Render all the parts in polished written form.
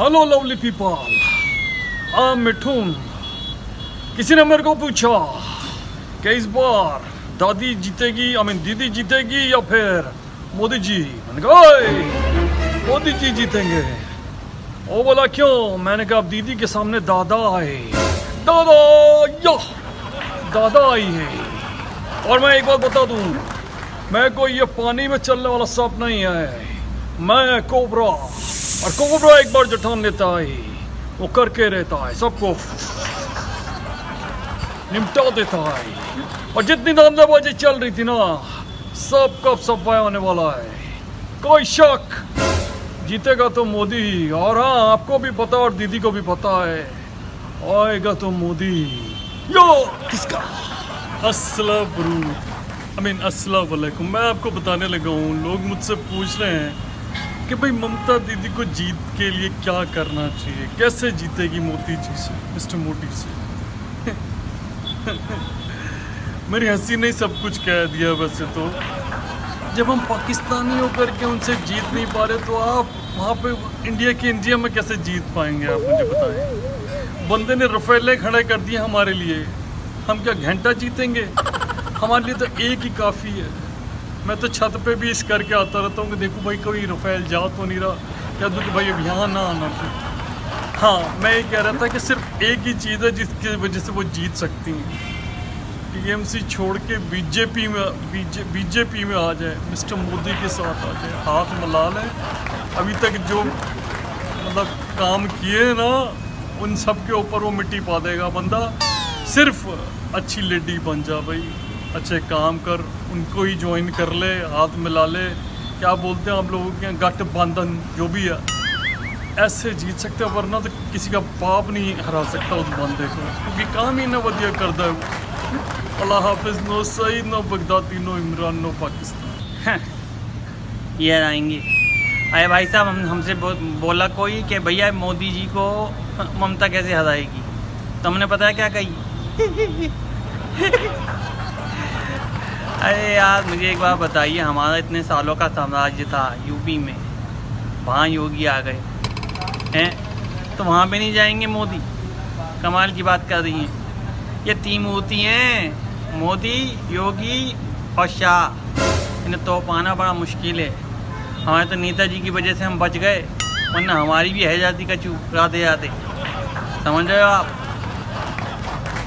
Hello lovely people, I am Mithun. किसी ने मेरे को पूछा कि इस बार दादी जीतेगी, दीदी जीतेगी या फिर मोदी जी। मैंने कहा ओए, मोदी जी जीतेंगे। वो बोला क्यों? मैंने कहा अब दीदी के सामने दादा आए, दादा या दादा आई है। और मैं एक बात बता दूं, मैं कोई ये पानी में चलने वाला सांप नहीं है, मैं कोबरा। और कोबरा एक बार जठान लेता है वो करके रहता है, सबको निपटा देता है। और जितनी धांधलेबाजी चल रही थी ना, सब कब सफाया होने वाला है। कोई शक, जीतेगा तो मोदी। और हाँ, आपको भी पता और दीदी को भी पता है, आएगा तो मोदी। यो किसका अस्सलाम वालेकुम। मैं आपको बताने लगा हूँ, लोग मुझसे पूछ रहे हैं कि भाई ममता दीदी को जीत के लिए क्या करना चाहिए, कैसे जीतेगी मोदी जी से, मिस्टर मोदी से। मेरी हंसी ने सब कुछ कह दिया। वैसे तो जब हम पाकिस्तानी होकर के उनसे जीत नहीं पा रहे, तो आप वहाँ पे इंडिया में कैसे जीत पाएंगे? आप मुझे बताएं। बंदे ने रफेले खड़े कर दिए हमारे लिए, हम क्या घंटा जीतेंगे? हमारे लिए तो एक ही काफ़ी है। मैं तो छत पे भी इस करके आता रहता हूँ कि देखो भाई कोई रफेल जा तो नहीं रहा, या तो भाई अब यहाँ ना आना। हाँ, मैं ये कह रहा था कि सिर्फ एक ही चीज़ है जिसकी वजह से वो जीत सकती हैं। टीएमसी छोड़ के बीजेपी में आ जाए, मिस्टर मोदी के साथ आ जाए, हाथ मिला लें। अभी तक जो मतलब काम किए ना, उन सब के ऊपर वो मिट्टी पा देगा बंदा। सिर्फ अच्छी लेडी बन जा भाई, अच्छे काम कर, उनको ही ज्वाइन कर ले, हाथ मिला ले। क्या बोलते हैं आप लोगों के गठबंधन, जो भी है, ऐसे जीत सकते हैं। वरना तो किसी का पाप नहीं हरा सकता उस बंदे को, क्योंकि काम ही ना वधिया करता है वो। अल्लाह हाफिज। No Saeed, no Baghdadi, no Imran, no Pakistan. ये आएंगे। अरे भाई साहब, हमसे बोला कोई कि भैया मोदी जी को ममता कैसे हराएगी, तो हमने पता है क्या कही। अरे यार, मुझे एक बात बताइए, हमारा इतने सालों का साम्राज्य था यूपी में, वहाँ योगी आ गए हैं, तो वहाँ पे नहीं जाएंगे मोदी? कमाल की बात कर रही हैं। ये तीन मूर्ति हैं, मोदी, योगी और शाह। इन्हें तो पाना बड़ा मुश्किल है। हमारे तो नेताजी की वजह से हम बच गए, वरना हमारी भी है जाती का चू राधे राधे। समझ रहे हो आप?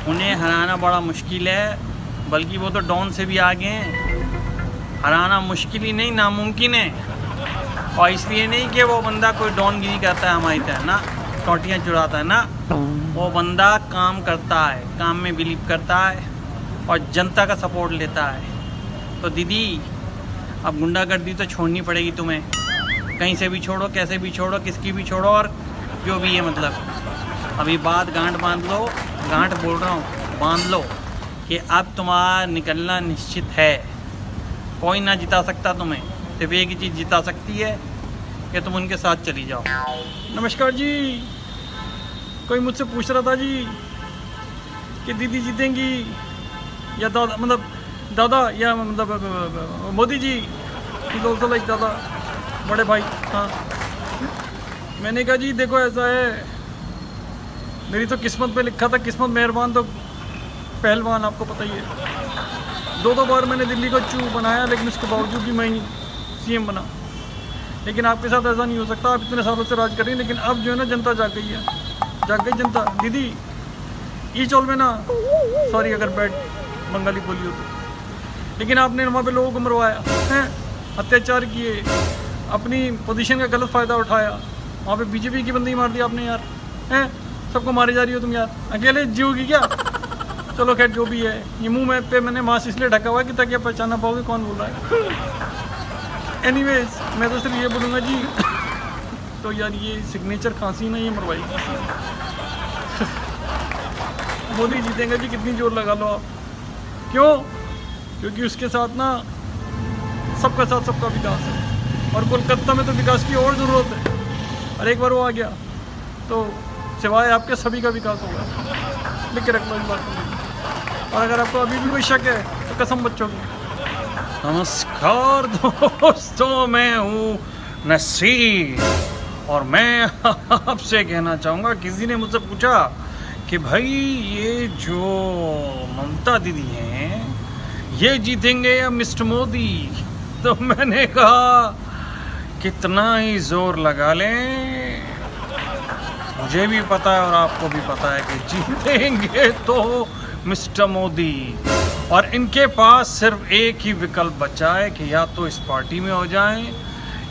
उन्हें हराना बड़ा मुश्किल है, बल्कि वो तो डॉन से भी आगे हैं। हराना मुश्किल ही नहीं, नामुमकिन है। और इसलिए नहीं कि वो बंदा कोई डॉनगिरी करता है हमारी तरह ना, टोटियाँ चुराता है ना। वो बंदा काम करता है, काम में बिलीव करता है और जनता का सपोर्ट लेता है। तो दीदी, अब गुंडागर्दी तो छोड़नी पड़ेगी तुम्हें। कहीं से भी छोड़ो, कैसे भी छोड़ो, किसकी भी छोड़ो, और जो भी है, मतलब अभी बात गांठ बांध लो। गांठ बोल रहा हूँ, बांध लो कि अब तुम्हारा निकलना निश्चित है। कोई ना जिता सकता तुम्हें, सिर्फ एक ही चीज़ जिता सकती है कि तुम उनके साथ चली जाओ। नमस्कार जी, कोई मुझसे पूछ रहा था जी कि दीदी जीतेंगी या दादा, मतलब दादा या मतलब Modi ji. Is also like दादा, बड़े भाई। हाँ, मैंने कहा जी देखो ऐसा है, मेरी तो किस्मत पे लिखा था, किस्मत मेहरबान तो पहलवान, आपको पता ही है। दो बार मैंने दिल्ली को चू बनाया, लेकिन उसके बावजूद भी मैं ही सीएम बना। लेकिन आपके साथ ऐसा नहीं हो सकता, आप इतने सालों से राज कर रही हैं, लेकिन अब जो है ना, जनता जाग गई है, जाग गई जनता। दीदी ई चौल में ना, सॉरी अगर बैड बंगाली बोली हो तो, लेकिन आपने वहाँ पे लोगों को मरवाया हैं, अत्याचार किए, अपनी पोजीशन का गलत फ़ायदा उठाया। वहाँ पे बीजेपी की बंदी मार दी आपने यार, हैं? सबको मारे जा रही हो तुम यार, अकेले जियोगी क्या? चलो खैर, जो भी है, ये मुंह में पे मैंने मास्क इसलिए ढका हुआ है कि ताकि आप पहचाना पाओगे कौन बोल रहा है। एनीवेज, मैं तो सिर्फ ये बोलूँगा जी, तो यार ये सिग्नेचर खांसी ना, ये मरवाई मोदी जीतेंगे जी, कितनी जोर लगा लो आप। क्यों? क्योंकि उसके साथ ना सबका साथ सबका विकास है, और कोलकाता में तो विकास की और ज़रूरत है। और एक बार वो आ गया तो सिवाय आपके सभी का विकास होगा, लिख के रख लो इस बात को। और अगर आपको अभी भी कोई शक है तो कसम बच्चों की। नमस्कार दोस्तों, मैं हूँ नसीर और मैं आपसे कहना चाहूँगा, किसी ने मुझसे पूछा कि भाई ये जो ममता दीदी हैं ये जीतेंगे या मिस्टर मोदी, तो मैंने कहा कितना ही जोर लगा लें, मुझे भी पता है और आपको भी पता है कि जीतेंगे तो मिस्टर मोदी। और इनके पास सिर्फ एक ही विकल्प बचा है कि या तो इस पार्टी में हो जाएं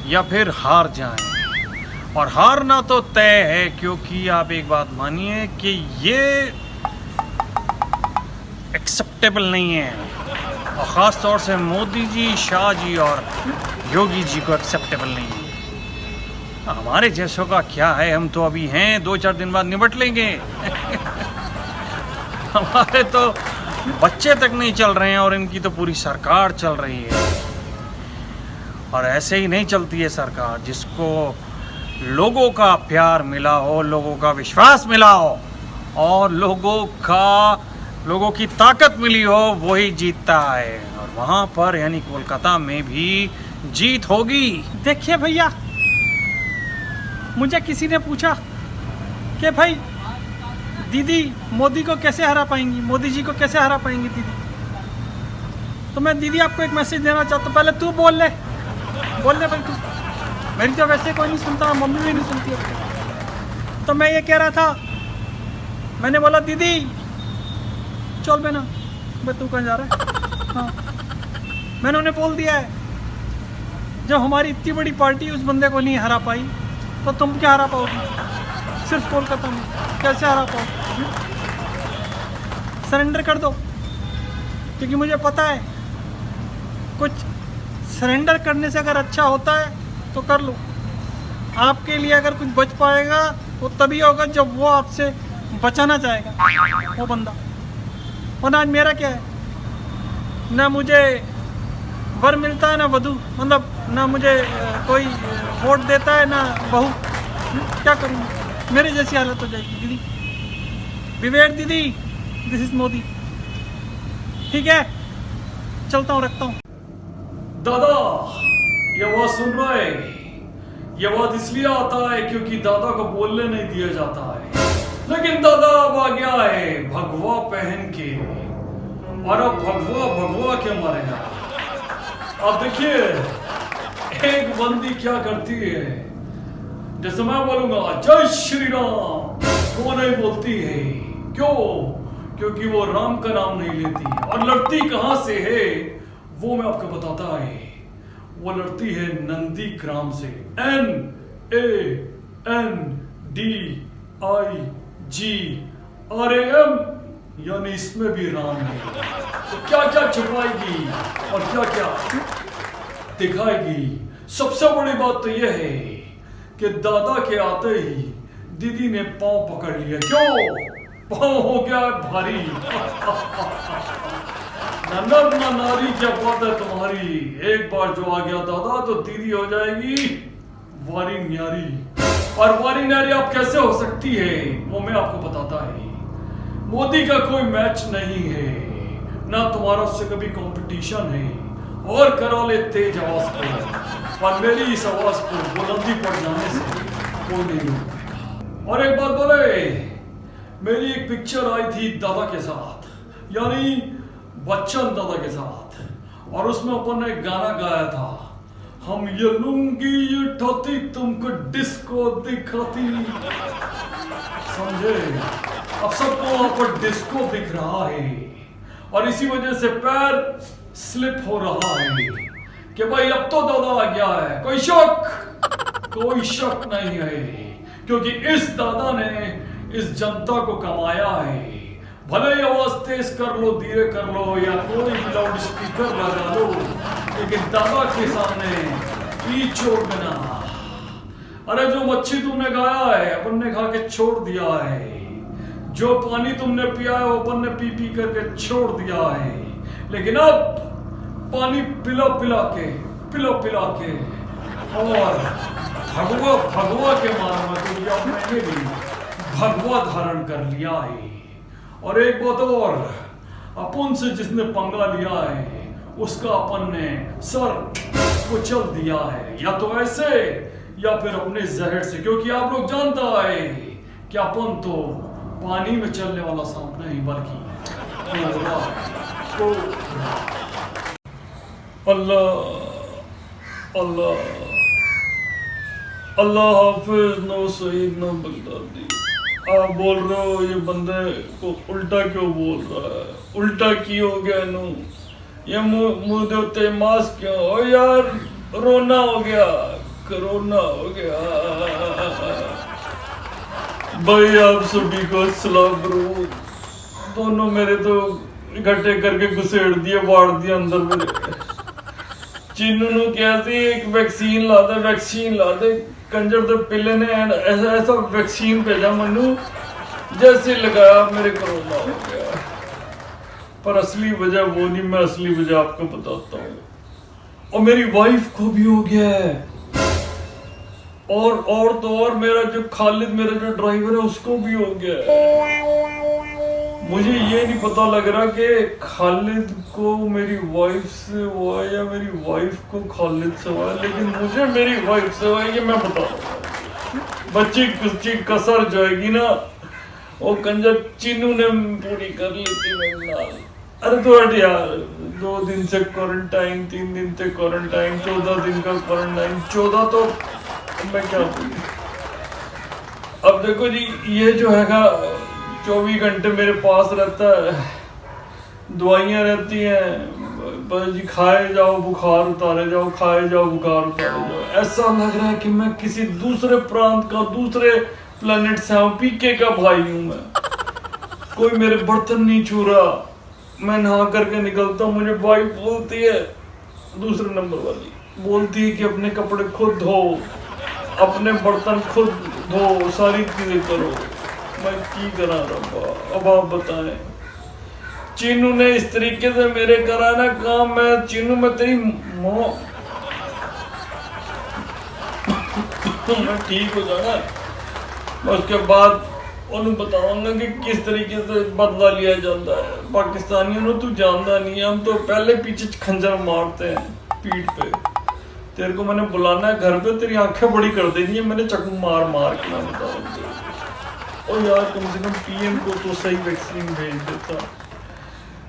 या फिर हार जाएं। और हारना तो तय है, क्योंकि आप एक बात मानिए कि ये एक्सेप्टेबल नहीं है, और ख़ास तौर से मोदी जी, शाह जी और योगी जी को एक्सेप्टेबल नहीं है। हमारे जैसों का क्या है, हम तो अभी हैं, 2-4 दिन बाद निपट लेंगे। हमारे तो बच्चे तक नहीं चल रहे हैं और इनकी तो पूरी सरकार चल रही है। और ऐसे ही नहीं चलती है सरकार, जिसको लोगों का प्यार मिला हो, लोगों का विश्वास मिला हो और लोगों की ताकत मिली हो, वही जीतता है। और वहाँ पर यानी कोलकाता में भी जीत होगी। देखिए भैया, मुझे किसी ने पूछा कि भाई दीदी मोदी को कैसे हरा पाएंगी, मोदी जी को कैसे हरा पाएंगी दीदी। तो मैं दीदी आपको एक मैसेज देना चाहता हूँ, पहले तू बोल ले भाई तू, मेरी तो वैसे कोई नहीं सुनता, मम्मी भी नहीं सुनती है। तो मैं ये कह रहा था, मैंने बोला दीदी चल बेना, भाई तू कहाँ जा रहा है। हाँ, मैंने उन्हें बोल दिया है, जब हमारी इतनी बड़ी पार्टी उस बंदे को नहीं हरा पाई तो तुम क्या हरा पाओगी सिर्फ कोलकाता में, कैसे हरा पाओगे। सरेंडर कर दो, क्योंकि मुझे पता है कुछ सरेंडर करने से अगर अच्छा होता है तो कर लो। आपके लिए अगर कुछ बच पाएगा वो तभी होगा जब वो आपसे बचाना चाहेगा वो बंदा। और आज मेरा क्या है, ना मुझे वर मिलता है ना वधू, मतलब ना मुझे कोई वोट देता है ना बहू। क्या करूँ, मेरे जैसी हालत हो जाएगी दीदी। विवेक दीदी, दिस इज मोदी। ठीक है, चलता हूँ, रखता हूँ। दादा ये आवाज सुन रहा है, ये आवाज इसलिए आता है क्योंकि दादा को बोलने नहीं दिया जाता है। लेकिन दादा अब आ गया है भगवा पहन के, और अब भगवा के मारेगा। अब देखिए एक बंदी क्या करती है, जैसे मैं बोलूंगा जय श्री राम, वो नहीं बोलती है। क्यों? क्योंकि वो राम का नाम नहीं लेती। और लड़ती कहां से है वो मैं आपको बताता है। वो लड़ती है नंदी ग्राम से, NANDIGRAM, यानी इसमें भी राम है। तो क्या क्या छुपाएगी और क्या क्या दिखाएगी। सबसे बड़ी बात तो यह है कि दादा के आते ही दीदी ने पांव पकड़ लिया। क्यों? पांव हो गया भारी। नंदन ना नारी क्या बात है तुम्हारी, एक बार जो आ गया दादा तो दीदी हो जाएगी वारी न्यारी। और वारी न्यारी आप कैसे हो सकती है वो मैं आपको बताता है। मोदी का कोई मैच नहीं है, ना तुम्हारा उससे कभी कंपटीशन है। और करा ले तेज आवाज को, और मेरी इस आवाज को बुलंदी पर जाने से कोई नहीं रोक पाएगा। और एक बात बोले, मेरी एक पिक्चर आई थी दादा के साथ, यानी बच्चन दादा के साथ, और उसमें अपन ने एक गाना गाया था, हम ये लुंगी ये उठाती तुमको डिस्को दिखाती। समझे? अब सबको वहां पर डिस्को दिख रहा है और इसी वजह से पैर स्लिप हो रहा है कि भाई अब तो दादा आ गया है। कोई शक नहीं है, क्योंकि इस दादा ने इस जनता को कमाया है। भले ही आवाज तेज कर लो, धीरे कर लो, या कोई भी लाउड स्पीकर लगा लो, लेकिन दादा के सामने पी छोड़ देना। अरे जो मच्छी तुमने खाया है अपन ने खा के छोड़ दिया है, जो पानी तुमने पिया है अपन ने पी पी करके छोड़ दिया है। लेकिन अब पानी पिला पिला के और भगवा के मारा क्योंकि अब मैंने भी भगवा धारण कर लिया है। और एक बात और, अपन से जिसने पंगा लिया है उसका अपन ने सर कुचल दिया है, या तो ऐसे या फिर अपने जहर से, क्योंकि आप लोग जानता है कि अपन तो पानी में चलने वाला सांप नहीं बल्कि अल्लाह अल्लाह अल्लाह हाफिज नो शहीद नो बगदादी। आप बोल रहे हो ये बंदे को उल्टा क्यों बोल रहा है? उल्टा की हो गया नू? ये मुंह दे उत्ते मास्क क्यों? ओ यार रोना हो गया, कोरोना हो गया। भाई आप सभी को सलाम ब्रो। दोनों मेरे तो इकट्ठे करके घुसेड़ दिए, वाड़ दिया अंदर मेरे। चीनू नु कहती एक वैक्सीन ला दे कंजर दे पिल्ले ने ऐसा वैक्सीन भेजा मनु जैसे लगाया मेरे कोरोना हो गया। पर असली वजह वो नहीं, मैं असली वजह आपको बताता हूँ। और मेरी वाइफ को भी हो गया है, और तो और मेरा जो खालिद, मेरा जो ड्राइवर है, उसको भी हो गया है। मुझे ये नहीं पता लग रहा कि खालिद को मेरी वाइफ से हुआ या मेरी वाइफ को खालिद से हुआ, लेकिन मुझे मेरी वाइफ से हुआ, ये मैं बता रहा हूँ। बच्ची कुछ कसर जाएगी ना, वो कंजर चीनू ने पूरी कर ली थी मेरे नाल। अरे तो हट यार, 2 दिन से क्वारंटाइन, 3 दिन से क्वारंटाइन, 14 दिन का क्वारंटाइन, 14 तो मैं क्या बोलूं। अब देखो जी, ये जो है 24 घंटे मेरे पास रहता है, दवाइयाँ रहती हैं, बस जी खाए जाओ बुखार उतारे जाओ, खाए जाओ बुखार उतारे जाओ। ऐसा लग रहा है कि मैं किसी दूसरे प्रांत का, दूसरे प्लेनेट से हूँ, पीके का भाई हूँ मैं। कोई मेरे बर्तन नहीं छू रहा, मैं नहा करके निकलता हूँ, मुझे वाइफ बोलती है, दूसरे नंबर वाली बोलती है कि अपने कपड़े खुद धो, अपने बर्तन खुद धो, सारी चीजें करो। मैं की करा रहा, अब आप बताएं। चीनू ने इस तरीके से मेरे करा ना काम, मैं चीनू में तेरी मैं ठीक हो जाना, मैं उसके बाद उन्हें बताऊंगा कि किस तरीके से बदला लिया जाता है। पाकिस्तानियों ने तू जानता नहीं है, हम तो पहले पीछे खंजर मारते हैं पीठ पे। तेरे को मैंने बुलाना है घर पे, तेरी आंखें बड़ी कर देनी है मैंने चक्कू मार मार के। मैं बताऊँ और यार कम से कम पीएम को तो सही वैक्सीन भेज देता।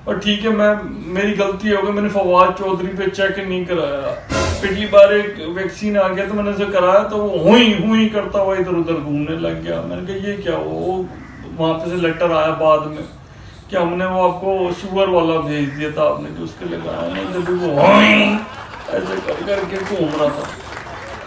और ठीक है, मेरी गलती हो गई, मैंने फवाद चौधरी पे चेक नहीं कराया। पिछली बार एक वैक्सीन आ गया तो मैंने उसे कराया तो वो हुई करता हुआ इधर उधर घूमने लग गया। मैंने कहा ये क्या, वो वहां पे से लेटर आया बाद में कि हमने वो आपको शुगर वाला भेज दिया था, आपने जो उसके लगाया ना, जब भी वो ऐसे करके घूम रहा था।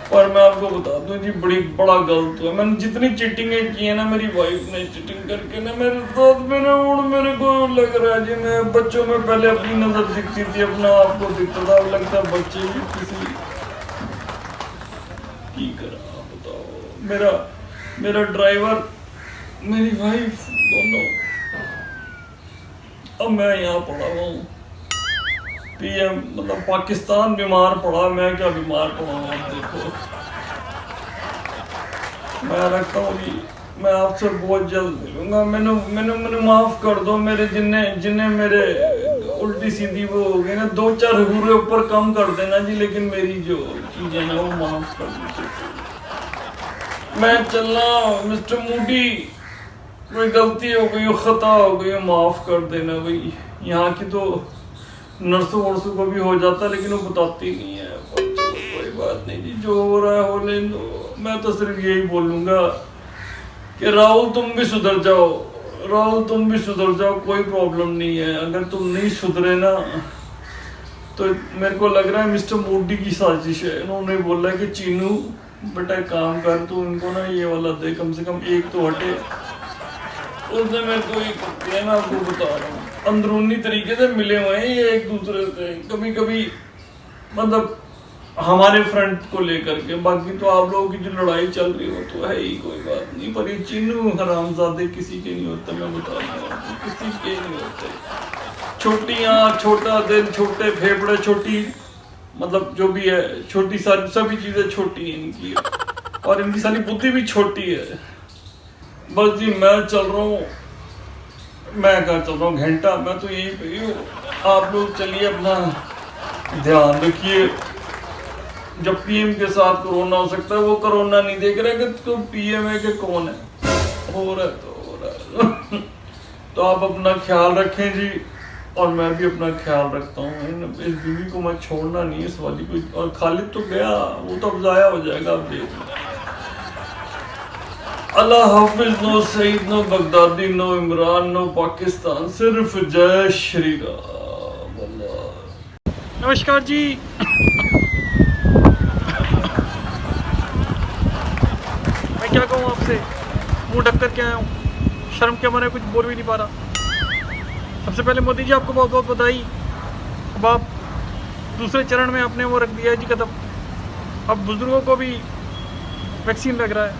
पर मैं आपको बता दूं जी, बड़ा गलत हुआ। मैंने जितनी चीटिंगें की है ना, मेरी वाइफ ने चीटिंग करके ना मेरे साथ मेरे को लग रहा है जी, मैं बच्चों में पहले अपनी नजर दिखती थी, अपना आपको दिखता था, अब लगता है बच्चे भी किसी की करा बताओ। मेरा ड्राइवर, मेरी वाइफ, दोनों। अब मैं यहाँ पड़ा हुआ हूँ, पीएम मतलब पाकिस्तान बीमार पड़ा, मैं क्या बीमार पड़ा हूँ। आप देखो, मैं रखता हूँ जी, मैं आपसे बहुत जल्द मिलूंगा। मैंने माफ कर दो मेरे जिन्हें मेरे उल्टी सीधी वो हो गई ना, 2-4 हुरे ऊपर कम कर देना जी, लेकिन मेरी जो चीजें ना वो माफ कर दीजिए। मैं चलना मिस्टर मूडी, कोई गलती हो गई, खता हो गई, माफ कर देना भाई। यहाँ की तो नर्सों वर्सों को भी हो जाता, लेकिन वो बताती नहीं है। कोई बात नहीं जी, जो हो रहा है हो लेने दो। मैं तो सिर्फ यही बोलूंगा कि राहुल तुम भी सुधर जाओ, कोई प्रॉब्लम नहीं है। अगर तुम नहीं सुधरे ना तो मेरे को लग रहा है मिस्टर मोदी की साजिश है। उन्होंने बोला कि चीनू बेटा काम कर, तू इनको ना ये वाला दे, कम से कम एक तो हटे। उसने मेरे को ये मैं आपको बता रहा हूँ, अंदरूनी तरीके से मिले हुए हैं ये एक दूसरे से, कभी मतलब हमारे फ्रंट को लेकर के। बाकी तो आप लोगों की जो लड़ाई चल रही हो तो है ही, कोई बात नहीं। पर ये चीनू हरामजादे किसी के नहीं होते, मैं बता रहा हूँ, किसी के नहीं होते। छोटी आँख, छोटा दिल, छोटे फेफड़े, छोटी मतलब जो भी है, छोटी सारी सभी चीजें छोटी हैं इनकी, और इनकी सारी बुद्धि भी छोटी है। बस जी मैं चल रहा हूँ, मैं कहाँ चल रहा हूँ घंटा, मैं तो यहीं पे हूँ। आप लोग चलिए, अपना ध्यान रखिए, जब पीएम के साथ कोरोना हो सकता है, वो कोरोना नहीं देख रहे कि तो पीएम है कि कौन है। हो रहा है तो हो रहा है। तो आप अपना ख्याल रखें जी, और मैं भी अपना ख्याल रखता हूँ। इस बीवी को मैं छोड़ना नहीं, इस वाली को। और खालिद तो गया, वो तो अब जाया हो जाएगा, अब देख। अल्लाह हाफिज। No Saeed, no Baghdadi, no Imran, no Pakistan, सिर्फ जय श्री राम। नमस्कार जी। मैं क्या कहूँ आपसे, मुंह ढक कर के आया हूँ, शर्म के मारे कुछ बोल भी नहीं पा रहा। सबसे पहले मोदी जी आपको बहुत बहुत बधाई। अब आप दूसरे चरण में आपने वो रख दिया है जी कदम। अब बुजुर्गों को भी वैक्सीन लग रहा है,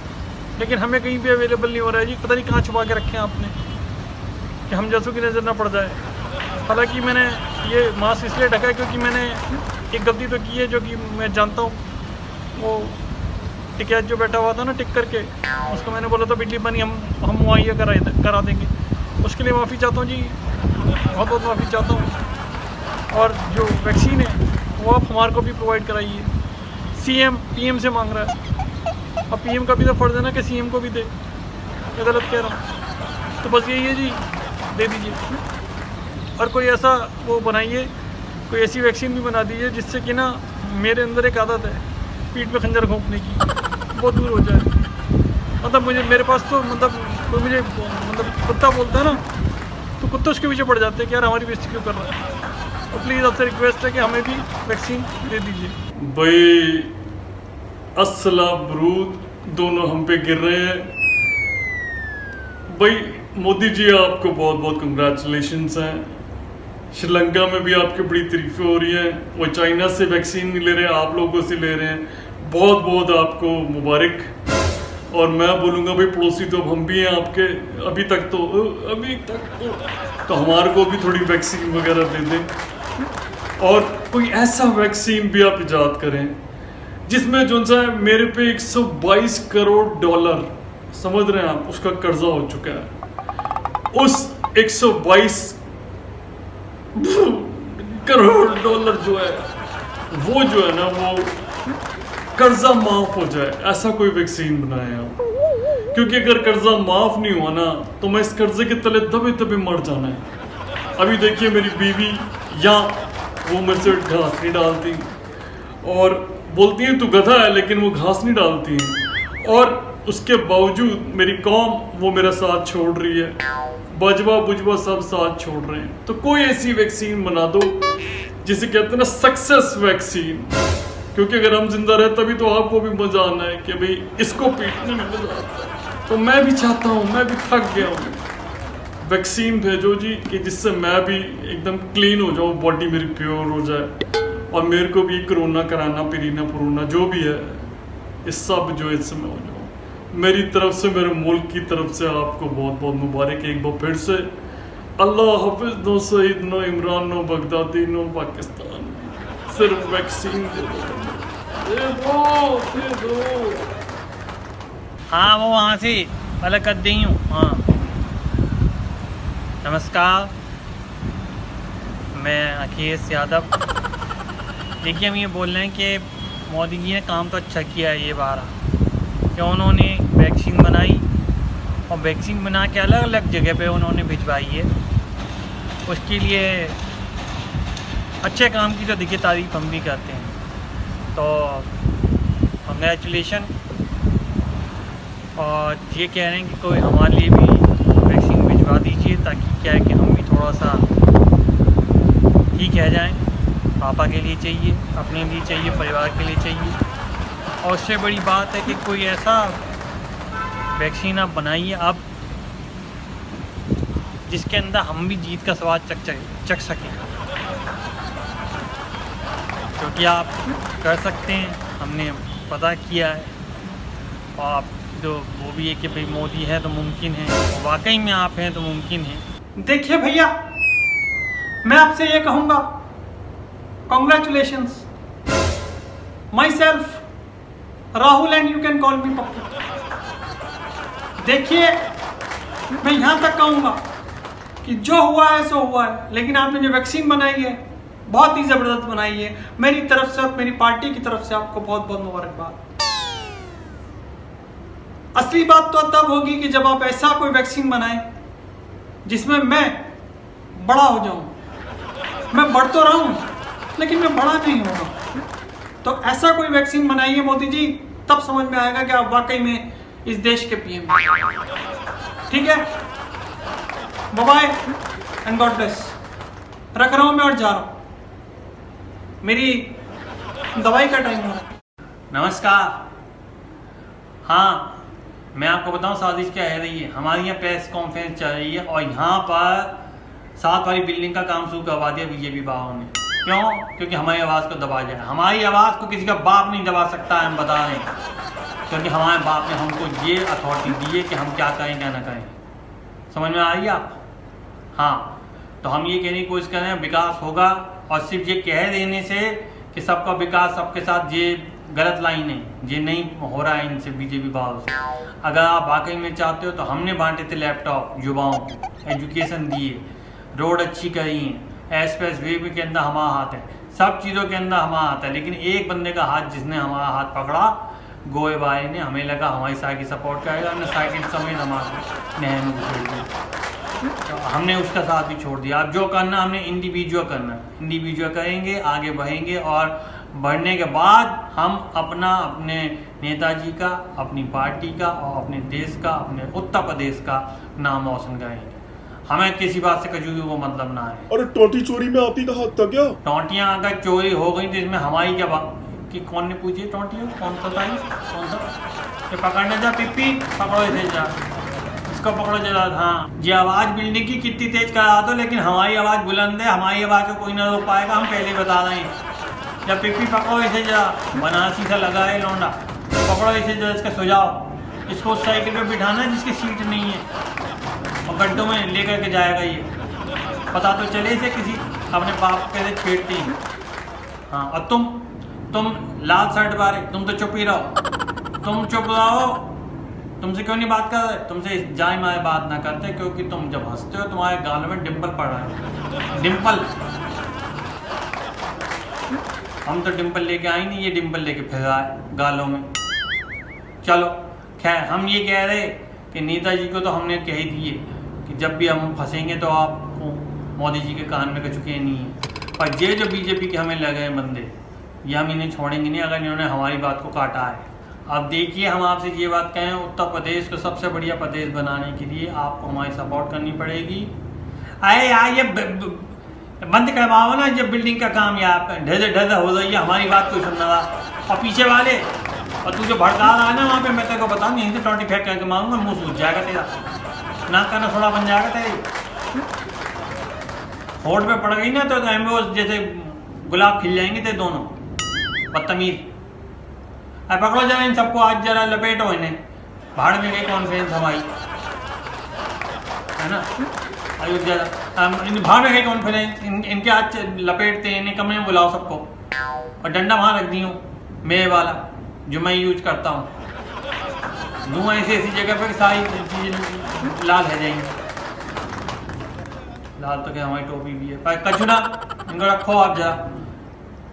लेकिन हमें कहीं भी अवेलेबल नहीं हो रहा है जी। पता नहीं कहाँ छुपा के रखे हैं आपने कि हम जैसों की नज़र ना पड़ जाए। हालांकि मैंने ये मास्क इसलिए ढका है क्योंकि मैंने एक गलती तो की है, जो कि मैं जानता हूँ। वो टिकैत जो बैठा हुआ था ना टिक करके, उसको मैंने बोला था बिजली पानी हम मुहैया करा देंगे। उसके लिए माफ़ी चाहता हूँ जी, बहुत बहुत माफ़ी चाहता हूँ। और जो वैक्सीन है वो आप हमारे को भी प्रोवाइड कराइए। सीएम पीएम से मांग रहा है, अब पीएम का भी तो फर्ज है ना कि सीएम को भी दे। मैं गलत कह रहा हूँ? तो बस यही है जी, दे दीजिए। और कोई ऐसा वो बनाइए, कोई ऐसी वैक्सीन भी बना दीजिए जिससे कि ना मेरे अंदर एक आदत है पीठ पे खंजर घोंपने की, वो दूर हो जाए। मतलब मेरे पास तो कोई मुझे कुत्ता बोलता है ना, तो कुत्ते उसके पीछे पड़ जाते हैं कि यार हमारी बेइज्जती क्यों कर रहा है। तो प्लीज़ आपसे रिक्वेस्ट है कि हमें भी वैक्सीन दे दीजिए। भाई अस्सला बरूद दोनों हम पे गिर रहे हैं। भाई मोदी जी आपको बहुत बहुत कंग्रेचुलेशंस हैं। श्रीलंका में भी आपकी बड़ी तारीफें हो रही हैं। वो चाइना से वैक्सीन नहीं ले रहे, आप लोगों से ले रहे हैं। बहुत बहुत आपको मुबारक। और मैं बोलूँगा भाई पड़ोसी तो हम भी हैं आपके, अभी तक तो हमारे को भी थोड़ी वैक्सीन वगैरह दे दें। और कोई ऐसा वैक्सीन भी आप इजाद करें जिसमें जो सा मेरे पे 122 करोड़ डॉलर, समझ रहे हैं आप, उसका कर्जा हो चुका है। उस 122 करोड़ डॉलर जो है वो जो है ना, वो कर्जा माफ हो जाए, ऐसा कोई वैक्सीन बनाए आप। क्योंकि अगर कर्जा माफ नहीं हुआ ना तो मैं इस कर्जे के तले दबे दबे मर जाना है। अभी देखिए मेरी बीवी या वो मेरे से घास नहीं डालती, और बोलती है तू गधा है, लेकिन वो घास नहीं डालती है। और उसके बावजूद मेरी कौम वो मेरा साथ छोड़ रही है, बजवा बुजवा सब साथ छोड़ रहे हैं। तो कोई ऐसी वैक्सीन बना दो जिसे कहते हैं ना सक्सेस वैक्सीन। क्योंकि अगर हम जिंदा रहे तभी तो आपको भी मजा आना है कि भाई इसको पीटने में मजा आता है। तो मैं भी चाहता हूँ, मैं भी थक गया हूँ, वैक्सीन भेजो जी कि जिससे मैं भी एकदम क्लीन हो जाऊँ, बॉडी मेरी प्योर हो जाए, और मेरे को भी कोरोना कराना, पिरीना पुरोना जो भी है, ये सब जो है इसमें हो जाओ। मेरी तरफ से, मेरे मुल्क की तरफ से आपको बहुत बहुत मुबारक एक बार फिर से। अल्लाह हाफिज। No Saeed, no Imran, no Baghdadi, no Pakistan, सिर्फ वैक्सीन दे दो। हाँ वो वहाँ से अलग कर दी हूँ। हाँ नमस्कार, मैं अखिलेश यादव। देखिए हम ये बोल रहे हैं कि मोदी जी ने काम तो अच्छा किया है ये बार, कि उन्होंने वैक्सीन बनाई और वैक्सीन बना के अलग अलग जगह पे उन्होंने भिजवाई है। उसके लिए अच्छे काम की तो देखिए तारीफ हम भी करते हैं। तो कंग्रेचुलेशन। और ये कह रहे हैं कि कोई हमारे लिए भी वैक्सीन भिजवा दीजिए, ताकि क्या है कि हम भी थोड़ा सा ठीक रह जाएं। पापा के लिए चाहिए, अपने लिए चाहिए, परिवार के लिए चाहिए। और उससे बड़ी बात है कि कोई ऐसा वैक्सीन आप बनाइए आप जिसके अंदर हम भी जीत का स्वाद चख सकें, क्योंकि आप कर सकते हैं, हमने पता किया है। और आप जो वो भी है कि भाई मोदी है तो मुमकिन है, वाकई में आप हैं तो मुमकिन है। देखिए भैया, मैं आपसे ये कहूँगा, congratulations my self Rahul, and you can call मी पप्पू। देखिए मैं यहाँ तक कहूँगा कि जो हुआ है सो हुआ है, लेकिन आपने जो वैक्सीन बनाई है बहुत ही ज़बरदस्त बनाई है। मेरी तरफ से और मेरी पार्टी की तरफ से आपको बहुत बहुत मुबारकबाद। असली बात तो तब होगी कि जब आप ऐसा कोई वैक्सीन बनाएं जिसमें मैं बड़ा हो जाऊं। मैं बढ़ तो रहा हूं लेकिन मैं बड़ा नहीं हो रहा। तो ऐसा कोई वैक्सीन बनाइए मोदी जी, तब समझ में आएगा कि आप वाकई में इस देश के पीएम। ठीक है, bye bye and God bless. रख रहा हूं मैं और जा रहा हूं, मेरी दवाई का टाइम हो रहा है। नमस्कार। हाँ, मैं आपको बताऊं साजिश क्या है रही है। हमारी यहाँ प्रेस कॉन्फ्रेंस चल रही है और यहाँ पर 7 वाली बिल्डिंग का काम शुरू करवा दिया बीजेपी बाबू ने। क्यों? क्योंकि हमारी आवाज़ को दबा जाए। हमारी आवाज़ को किसी का बाप नहीं दबा सकता, हम बता रहे हैं। क्योंकि हमारे बाप ने हमको ये अथॉरिटी दी है कि हम क्या करें क्या ना करें। समझ में आ रही है आप? हाँ, तो हम ये कहने की कोशिश कर रहे हैं विकास होगा, और सिर्फ ये कह देने से कि सबका विकास सबके साथ, ये गलत लाइन है, ये नहीं हो रहा है इनसे बीजेपी बाबू से। अगर आप वाकई में चाहते हो तो हमने बांटे थे लैपटॉप युवाओं को, एजुकेशन दिए, रोड अच्छी करी है, एक्सप्रेस वे के अंदर हमारा हाथ है, सब चीज़ों के अंदर हमारा हाथ है। लेकिन एक बंदे का हाथ जिसने हमारा हाथ पकड़ा, गोए भाई ने, हमें लगा हमारी साइकिल सपोर्ट करेगा, हमने साइकिल समेत हमारे नहर में घुसेड़ दिया। तो हमने उसका साथ भी छोड़ दिया। अब जो करना हमने इंडिविजुअल करना, इंडिविजुअल करेंगे, आगे बढ़ेंगे और बढ़ने के बाद हम अपने नेताजी का, अपनी पार्टी का और अपने देश का, अपने उत्तर प्रदेश का नाम रोशन करेंगे। हमें किसी बात से कभी वो मतलब ना है। अरे टोटी चोरी में आप ही का हाथ था क्या? टोंटियां अगर चोरी हो गई तो इसमें हमारी क्या बात कि कौन ने पूछी टोंटियों? कौन सा था ये? कौन सा? ये पकड़ने जा पिप्पी, पकड़ो इसे जा, इसको पकड़ो जरा। हाँ, ये आवाज़ बिल्डिंग की कितनी तेज करा दो, लेकिन हमारी आवाज़ बुलंद है, हमारी आवाज़ को कोई ना रोक पाएगा, हम पहले बता रहे हैं। जब पिप्पी पकड़ो इसे जा, बनारसी सा लगा है लौंडा, पकड़ो इसे जा, इसका सुझाव, इसको उस साइकिल पे बिठाना है जिसकी सीट नहीं है और गड्ढों में लेकर के जाएगा। ये पता तो चले इसे किसी अपने बाप के छेड़ते हैं। हाँ, और तुम लाल शर्ट वाले, तुम तो चुप ही रहो, तुम चुप रहो। तुमसे क्यों नहीं बात कर रहे? तुमसे जाए मारे बात ना करते, क्योंकि तुम जब हंसते हो तुम्हारे गालों में डिम्पल पड़ रहा है। डिम्पल, हम तो डिम्पल लेके आए नहीं, ये डिम्पल लेके फिर रहा है गालों में। चलो खैर, हम ये कह रहे कि नेताजी को तो हमने कह ही दिए कि जब भी हम फंसेंगे तो आप मोदी जी के कान में कचुके नहीं है। पर ये जो बीजेपी के हमें लगे हैं बंदे, ये हम इन्हें छोड़ेंगे नहीं अगर इन्होंने हमारी बात को काटा है। अब देखिए, हम आपसे ये बात कहें, उत्तर प्रदेश को सबसे बढ़िया प्रदेश बनाने के लिए आपको हमारी सपोर्ट करनी पड़ेगी। अरे यार, ये बंद करवाओ ना जब बिल्डिंग का काम, यार ढेर हो रही है, हमारी बात कोई सुन रहा। और पीछे वाले, और तू जो भड़का रहा है ना वहाँ पे, मैं तेरे को बताऊँ, यहीं से टॉन्टी फेंक करके मारूंगा, मुँह सूझ जाएगा तेरा, नाक का नसोड़ा बन जाएगा तेरी। होठ पे पड़ गई ना तो एम्बोस जैसे गुलाब खिल जाएंगे तेरे दोनों, बदतमीज। अब पकड़ो जरा इन सबको, आज जरा लपेटो इन्हें। भाड़ में गई कॉन्फ्रेंस हमारी, है ना, अयोध्या भाड़ में गई कॉन्फ्रेंस, इनके आज लपेटते हैं, इन्हें कमरे में बुलाओ सबको, और डंडा वहाँ रख दी हूँ मेरे वाला जो मैं यूज करता हूँ। दूँ ऐसी जगह पर सारी चीज़ें लाल है जाएंगी। लाल तो क्या, हमारी टोपी भी है। पर कचुना इनको रखो आप जरा।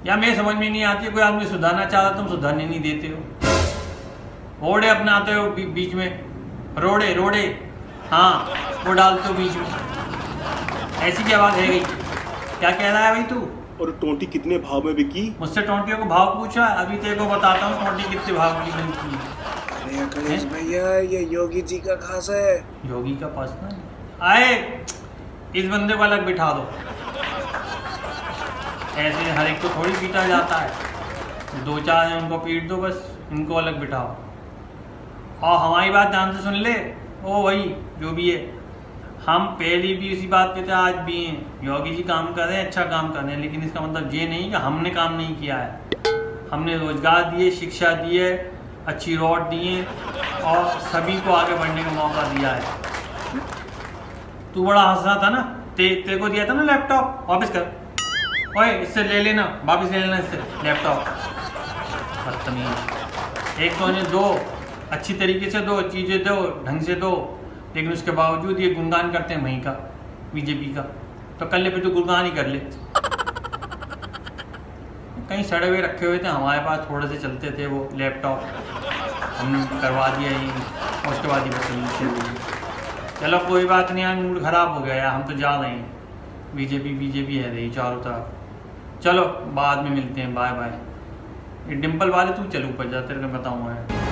या मेरे समझ में नहीं आती है, कोई आदमी सुधारना चाहता तुम सुधारने नहीं देते हो। रोड़े अपनाते हो बीच में, रोड़े हाँ वो डालते हो बीच में। ऐसी क्या बात है गई? क्या कह रहा है भाई तू? और टोटी कितने भाव में बिकी? मुझसे टोंटियों को भाव पूछा, अभी तेरे को बताता हूँ टोंटी कितने भाव की बनती है। अरे अखिलेश भैया, ये योगी जी का खास है। योगी का पर्सनल आए, इस बंदे को अलग बिठा दो। ऐसे हर एक को थोड़ी पीटा जाता है, 2-4 हैं उनको पीट दो बस, इनको अलग बिठाओ। और हमारी बात ध्यान से सुन ले, ओ भाई जो भी है, हम पहले भी उसी बात पे थे, आज भी हैं। योगी जी काम कर रहे हैं, अच्छा काम कर रहे हैं, लेकिन इसका मतलब ये नहीं कि हमने काम नहीं किया है। हमने रोजगार दिए, शिक्षा दी है, अच्छी रोड दिए और सभी को आगे बढ़ने का मौका दिया है। तू बड़ा हंस रहा था ना, तेरे को दिया था ना लैपटॉप, वापस कर। ओए इससे ले लेना, वापस ले लेना इससे लैपटॉप। बदतमीज, एक तो इन्हें दो, अच्छी तरीके से दो, चीज़ें दो, ढंग से दो, लेकिन उसके बावजूद ये गुणगान करते हैं वहीं का, बीजेपी का। तो कर ले फिर, तो गुणगान ही कर ले। कहीं सड़े हुए रखे हुए थे, हमारे पास थोड़े से चलते थे वो लैपटॉप, हमने करवा दिया ही, और उसके बाद ही बदतमीजी हुई। चलो कोई बात नहीं यार, मूड ख़राब हो गया यार, हम तो जा रहे हैं, बीजेपी है रही चारों तरफ। चलो बाद में मिलते हैं, बाय बाय। ये डिम्पल वाले तू चल ऊपर जा, तेरे को बताऊँगा।